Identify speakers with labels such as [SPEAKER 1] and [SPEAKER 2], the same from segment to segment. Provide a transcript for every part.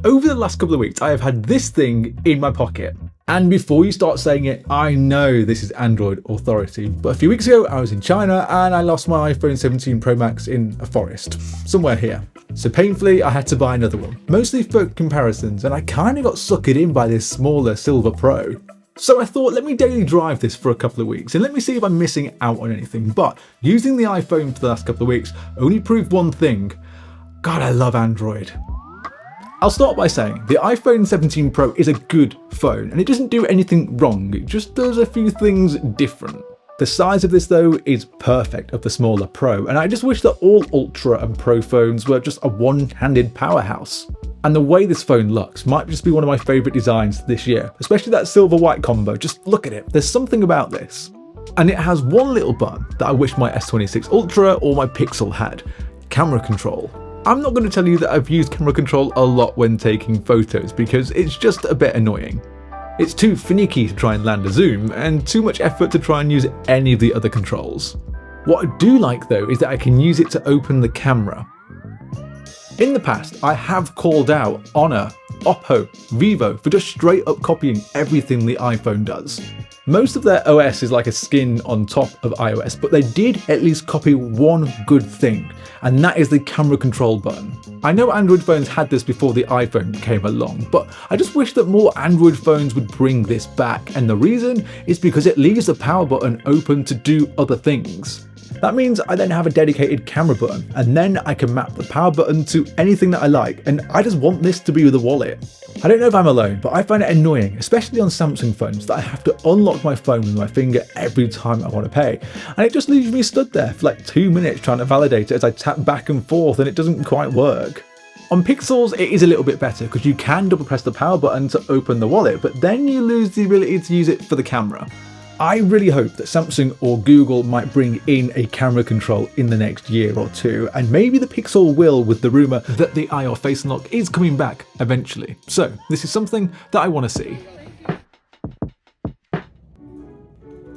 [SPEAKER 1] Over the last couple of weeks, I have had this thing in my pocket. And before you start saying it, I know this is Android authority, but a few weeks ago I was in China and I lost my iPhone 17 Pro Max in a forest, somewhere here. So painfully, I had to buy another one, mostly for comparisons, and I kind of got suckered in by this smaller Silver Pro. So I thought, let me daily drive this for a couple of weeks and let me see if I'm missing out on anything. But using the iPhone for the last couple of weeks only proved one thing. God, I love Android. I'll start by saying the iPhone 17 Pro is a good phone and it doesn't do anything wrong, it just does a few things different. The size of this though is perfect of the smaller Pro, and I just wish that all Ultra and Pro phones were just a one-handed powerhouse. And the way this phone looks might just be one of my favourite designs this year, especially that silver-white combo. Just look at it, there's something about this. And it has one little button that I wish my S26 Ultra or my Pixel had: camera control. I'm not going to tell you that I've used camera control a lot when taking photos because it's just a bit annoying. It's too finicky to try and land a zoom and too much effort to try and use any of the other controls. What I do like though is that I can use it to open the camera. In the past, I have called out Honor, Oppo, Vivo for just straight up copying everything the iPhone does. Most of their OS is like a skin on top of iOS, but they did at least copy one good thing, and that is the camera control button. I know Android phones had this before the iPhone came along, but I just wish that more Android phones would bring this back, and the reason is because it leaves the power button open to do other things. That means I then have a dedicated camera button, and then I can map the power button to anything that I like, and I just want this to be with a wallet. I don't know if I'm alone, but I find it annoying, especially on Samsung phones, that I have to unlock my phone with my finger every time I want to pay, and it just leaves me stood there for like 2 minutes trying to validate it as I tap back and forth and it doesn't quite work. On Pixels, it is a little bit better because you can double press the power button to open the wallet, but then you lose the ability to use it for the camera. I really hope that Samsung or Google might bring in a camera control in the next year or two, and maybe the Pixel will with the rumour that the Eye or Face Unlock is coming back eventually. So this is something that I want to see.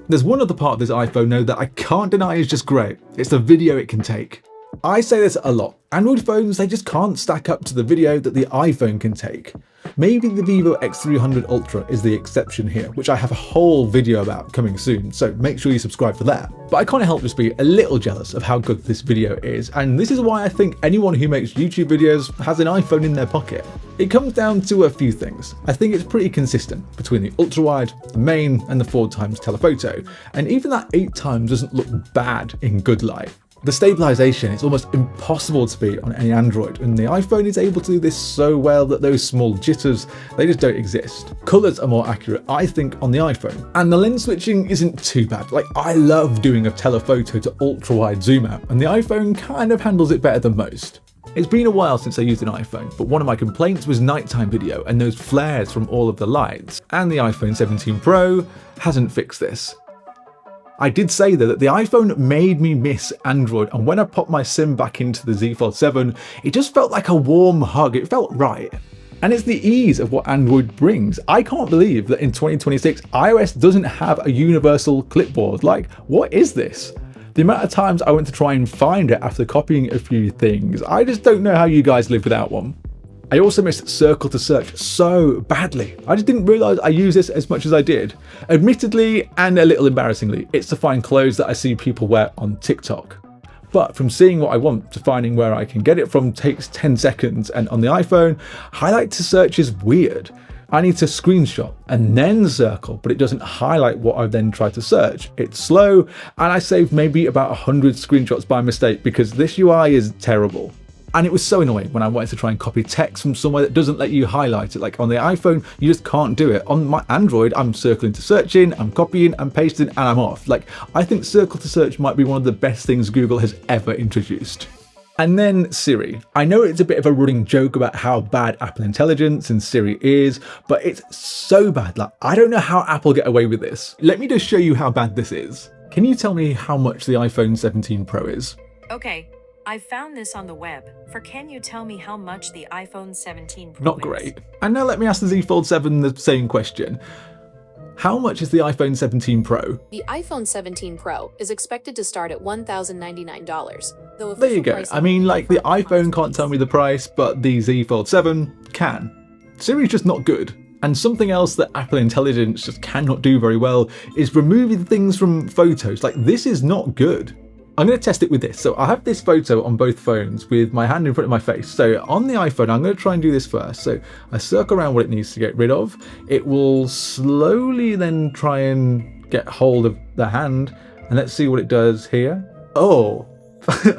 [SPEAKER 1] There's one other part of this iPhone though that I can't deny is just great. It's the video it can take. I say this a lot. Android phones, they just can't stack up to the video that the iPhone can take. Maybe the Vivo X300 Ultra is the exception here, which I have a whole video about coming soon, so make sure you subscribe for that. But I can't help just be a little jealous of how good this video is, and this is why I think anyone who makes YouTube videos has an iPhone in their pocket. It comes down to a few things. I think it's pretty consistent between the ultra-wide, the main, and the 4x telephoto, and even that 8x doesn't look bad in good light. The stabilization is almost impossible to beat on any Android, and the iPhone is able to do this so well that those small jitters, they just don't exist. Colors are more accurate, I think, on the iPhone, and the lens switching isn't too bad. Like, I love doing a telephoto to ultra wide zoom out, and the iPhone kind of handles it better than most. It's been a while since I used an iPhone, but one of my complaints was nighttime video and those flares from all of the lights, and the iPhone 17 Pro hasn't fixed this. I did say though that the iPhone made me miss Android, and when I popped my SIM back into the Z Fold 7, it just felt like a warm hug, it felt right. And it's the ease of what Android brings. I can't believe that in 2026, iOS doesn't have a universal clipboard. Like, what is this? The amount of times I went to try and find it after copying a few things, I just don't know how you guys live without one. I also missed circle to search so badly. I just didn't realise I use this as much as I did. Admittedly, and a little embarrassingly, it's to find clothes that I see people wear on TikTok. But from seeing what I want to finding where I can get it from takes 10 seconds, and on the iPhone, highlight to search is weird. I need to screenshot and then circle, but it doesn't highlight what I've then tried to search. It's slow, and I saved maybe about 100 screenshots by mistake because this UI is terrible. And it was so annoying when I wanted to try and copy text from somewhere that doesn't let you highlight it. Like on the iPhone, you just can't do it. On my Android, I'm circling to searching, I'm copying, I'm pasting, and I'm off. Like, I think circle to search might be one of the best things Google has ever introduced. And then Siri. I know it's a bit of a running joke about how bad Apple Intelligence and Siri is, but it's so bad. Like, I don't know how Apple get away with this. Let me just show you how bad this is. Can you tell me how much the iPhone 17 Pro is?
[SPEAKER 2] Okay. I found this on the web. Can you tell me how much the iPhone 17 Pro
[SPEAKER 1] Not
[SPEAKER 2] is?
[SPEAKER 1] great. And now let me ask the Z Fold 7 the same question. How much is the iPhone 17 Pro?
[SPEAKER 3] The iPhone 17 Pro is expected to start at $1,099, though
[SPEAKER 1] There you go. I mean, like, the iPhone can't tell me the price, but the Z Fold 7 can. Siri's just not good. And something else that Apple Intelligence just cannot do very well is removing things from photos. Like, this is not good. I'm going to test it with this. So I have this photo on both phones with my hand in front of my face. So on the iPhone, I'm going to try and do this first. So I circle around what it needs to get rid of. It will slowly then try and get hold of the hand. And let's see what it does here. Oh,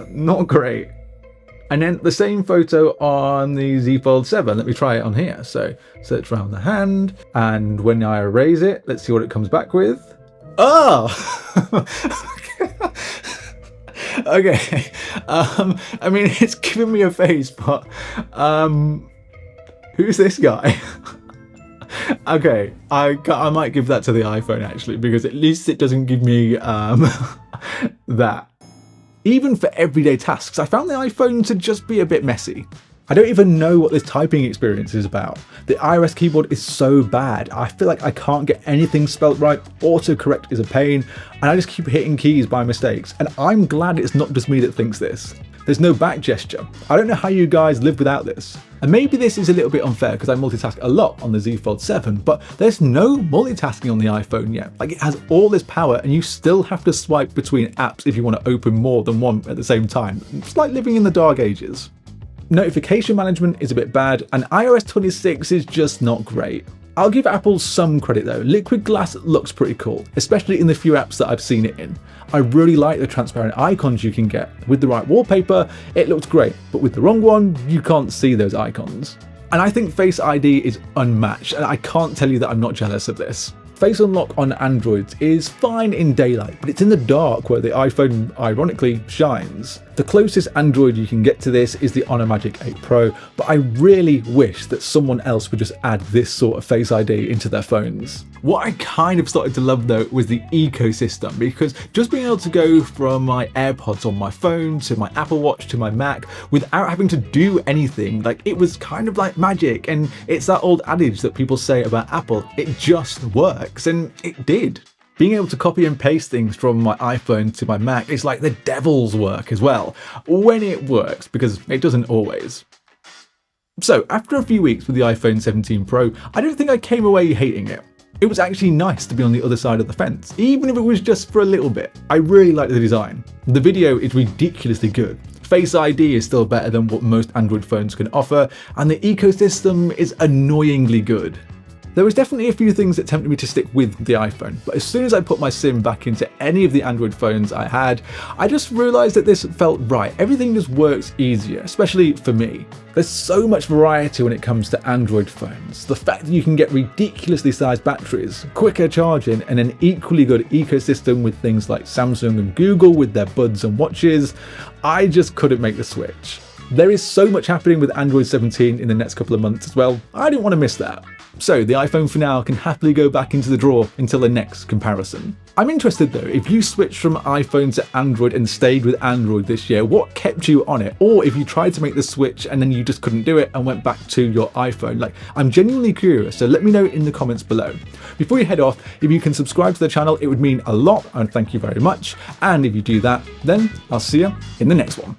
[SPEAKER 1] not great. And then the same photo on the Z Fold 7. Let me try it on here. So search around the hand. And when I erase it, let's see what it comes back with. Oh! Okay. I mean, it's giving me a face, but who's this guy? Okay, I might give that to the iPhone actually, because at least it doesn't give me that. Even for everyday tasks, I found the iPhone to just be a bit messy. I don't even know what this typing experience is about. The iOS keyboard is so bad. I feel like I can't get anything spelt right. Autocorrect is a pain, and I just keep hitting keys by mistakes. And I'm glad it's not just me that thinks this. There's no back gesture. I don't know how you guys live without this. And maybe this is a little bit unfair because I multitask a lot on the Z Fold 7, but there's no multitasking on the iPhone yet. Like, it has all this power and you still have to swipe between apps if you want to open more than one at the same time. It's like living in the dark ages. Notification management is a bit bad, and iOS 26 is just not great. I'll give Apple some credit though. Liquid Glass looks pretty cool, especially in the few apps that I've seen it in. I really like the transparent icons you can get. With the right wallpaper, it looks great, but with the wrong one, you can't see those icons. And I think Face ID is unmatched, and I can't tell you that I'm not jealous of this. Face Unlock on Androids is fine in daylight, but it's in the dark where the iPhone ironically shines. The closest Android you can get to this is the Honor Magic 8 Pro, but I really wish that someone else would just add this sort of Face ID into their phones. What I kind of started to love though was the ecosystem, because just being able to go from my AirPods on my phone to my Apple Watch to my Mac without having to do anything, like, it was kind of like magic. And it's that old adage that people say about Apple, it just works, and it did. Being able to copy and paste things from my iPhone to my Mac is like the devil's work as well, when it works, because it doesn't always. So after a few weeks with the iPhone 17 Pro, I don't think I came away hating it. It was actually nice to be on the other side of the fence, even if it was just for a little bit. I really like the design. The video is ridiculously good. Face ID is still better than what most Android phones can offer, and the ecosystem is annoyingly good. There was definitely a few things that tempted me to stick with the iPhone, but as soon as I put my SIM back into any of the Android phones I had, I just realised that this felt right. Everything just works easier, especially for me. There's so much variety when it comes to Android phones. The fact that you can get ridiculously sized batteries, quicker charging, and an equally good ecosystem with things like Samsung and Google with their buds and watches, I just couldn't make the switch. There is so much happening with Android 17 in the next couple of months as well. I didn't want to miss that. So the iPhone for now can happily go back into the drawer until the next comparison. I'm interested though, if you switched from iPhone to Android and stayed with Android this year, what kept you on it? Or if you tried to make the switch and then you just couldn't do it and went back to your iPhone. Like, I'm genuinely curious, so let me know in the comments below. Before you head off, if you can subscribe to the channel, it would mean a lot, and thank you very much. And if you do that, then I'll see you in the next one.